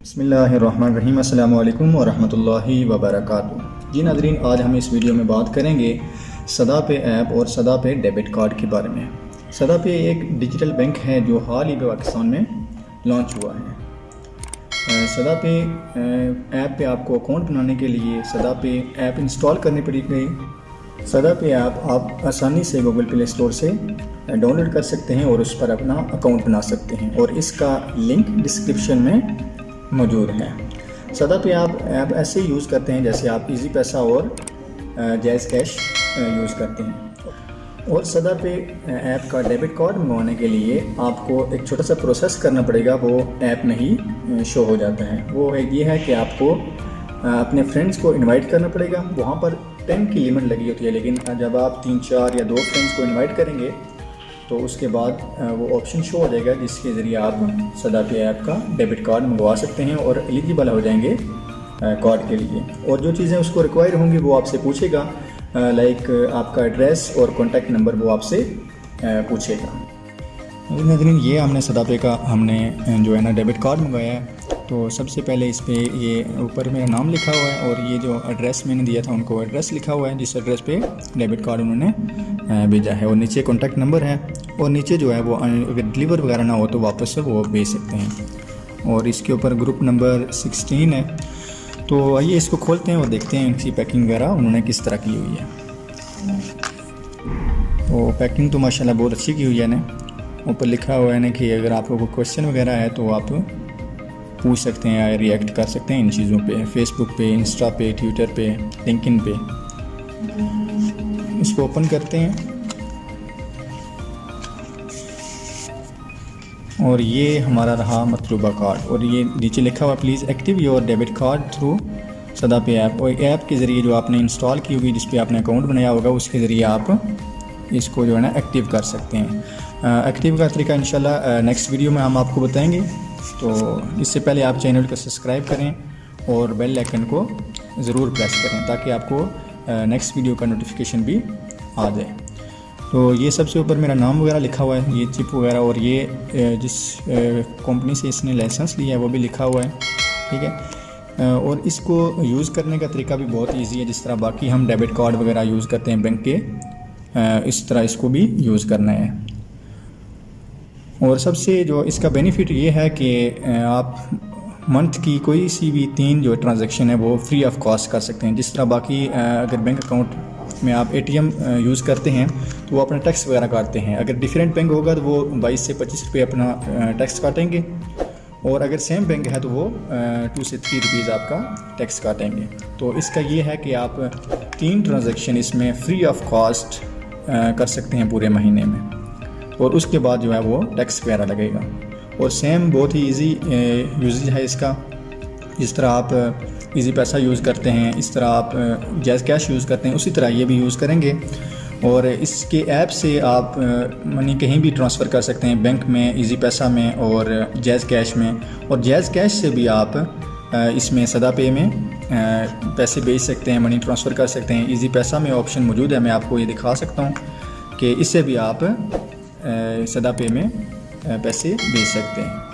बिस्मिल्लाहिर्रहमानिर्रहीम। अस्सलामु अलैकुम वरहमतुल्लाहि वबरकातुहू। जी नाज़रीन, आज हम इस वीडियो में बात करेंगे सदापे ऐप और सदापे डेबिट कार्ड के बारे में। सदापे एक डिजिटल बैंक है जो हाल ही में पाकिस्तान में लॉन्च हुआ है। सदापे ऐप पे आपको अकाउंट बनाने के लिए सदापे ऐप इंस्टॉल करनी पड़ेगी। सदापे ऐप आप आसानी से गूगल प्ले स्टोर से डाउनलोड कर सकते हैं और उस पर अपना अकाउंट बना सकते हैं और इसका लिंक डिस्क्रिप्शन में मौजूद है। सदापे आप ऐप ऐसे यूज़ करते हैं जैसे आप इजी पैसा और जैज़ कैश यूज़ करते हैं। और सदापे ऐप का डेबिट कार्ड मंगवाने के लिए आपको एक छोटा सा प्रोसेस करना पड़ेगा, वो ऐप में ही शो हो जाता है। वो एक ये है कि आपको अपने फ्रेंड्स को इनवाइट करना पड़ेगा। वहाँ पर 10 की लिमिट लगी होती है, लेकिन जब आप 3, 4 या 2 फ्रेंड्स को इनवाइट करेंगे तो उसके बाद वो ऑप्शन शो हो जाएगा जिसके ज़रिए आप सदापे ऐप का डेबिट कार्ड मंगवा सकते हैं और एलिजिबल हो जाएंगे कार्ड के लिए। और जो चीज़ें उसको रिक्वायर होंगी वो आपसे पूछेगा, लाइक आपका एड्रेस और कॉन्टैक्ट नंबर वो आपसे पूछेगा। नाज़रीन, ये हमने सदापे का जो है ना डेबिट कार्ड मंगाया है। तो सबसे पहले इस पे ये ऊपर मेरा नाम लिखा हुआ है और ये जो एड्रेस मैंने दिया था उनको एड्रेस लिखा हुआ है जिस एड्रेस पे डेबिट कार्ड उन्होंने भेजा है, और नीचे कॉन्टैक्ट नंबर है और नीचे जो है वो अगर डिलीवर वगैरह ना हो तो वापस से वो भेज सकते हैं। और इसके ऊपर ग्रुप नंबर 16 है। तो आइए इसको खोलते हैं और देखते हैं इनकी पैकिंग वगैरह उन्होंने किस तरह की हुई है। तो पैकिंग तो माशाल्लाह बहुत अच्छी की हुई है ना। ऊपर लिखा हुआ है ना कि अगर आपको कोई क्वेश्चन वगैरह है तो आप पूछ सकते हैं या रिएक्ट कर सकते हैं इन चीज़ों पे, फेसबुक पे, इंस्टा पे, ट्विटर पे, लिंक्डइन पे। इसको ओपन करते हैं और ये हमारा रहा मतलूबा कार्ड। और ये नीचे लिखा हुआ please active your debit card through SadaPay app. और ऐप के ज़रिए जो आपने इंस्टॉल की होगी, जिस पे आपने अकाउंट बनाया होगा, उसके ज़रिए आप इसको जो है ना एक्टिव कर सकते हैं। एक्टिव का तरीका इंशाल्लाह नेक्स्ट वीडियो में हम आपको बताएंगे। तो इससे पहले आप चैनल को सब्सक्राइब करें और बेल आइकन को ज़रूर प्रेस करें ताकि आपको नेक्स्ट वीडियो का नोटिफिकेशन भी आ जाए। तो ये सबसे ऊपर मेरा नाम वगैरह लिखा हुआ है, ये चिप वगैरह, और ये जिस कंपनी से इसने लाइसेंस लिया है वो भी लिखा हुआ है, ठीक है। और इसको यूज़ करने का तरीका भी बहुत ईजी है। जिस तरह बाकी हम डेबिट कार्ड वगैरह यूज़ करते हैं बैंक के, इस तरह इसको भी यूज़ करना है। और सबसे जो इसका बेनिफिट ये है कि आप मंथ की कोई सी भी 3 जो ट्रांजैक्शन है वो फ्री ऑफ कॉस्ट कर सकते हैं। जिस तरह बाकी अगर बैंक अकाउंट में आप ATM यूज़ करते हैं तो वो अपना टैक्स वगैरह काटते हैं। अगर डिफरेंट बैंक होगा तो वो 22 से 25 रुपये अपना टैक्स काटेंगे, और अगर सेम बैंक है तो वो 2 से 3 रुपीज़ आपका टैक्स काटेंगे। तो इसका ये है कि आप 3 ट्रांजैक्शन इसमें फ्री ऑफ कॉस्ट कर सकते हैं पूरे महीने में, और उसके बाद जो है वो टैक्स वगैरह लगेगा। और सेम बहुत ही इजी यूजेज है इसका। जिस तरह आप इजी पैसा यूज़ करते हैं, इस तरह आप जैज़ कैश यूज़ करते हैं, उसी तरह ये भी यूज़ करेंगे। और इसके ऐप से आप मनी कहीं भी ट्रांसफ़र कर सकते हैं, बैंक में, इजी पैसा में और जैज़ कैश में। और जैज़ कैश से भी आप इसमें सदापे में पैसे भेज सकते हैं, मनी ट्रांसफ़र कर सकते हैं। इजी पैसा में ऑप्शन मौजूद है, मैं आपको ये दिखा सकता हूँ कि इससे भी आप सदापे में पैसे भेज सकते हैं।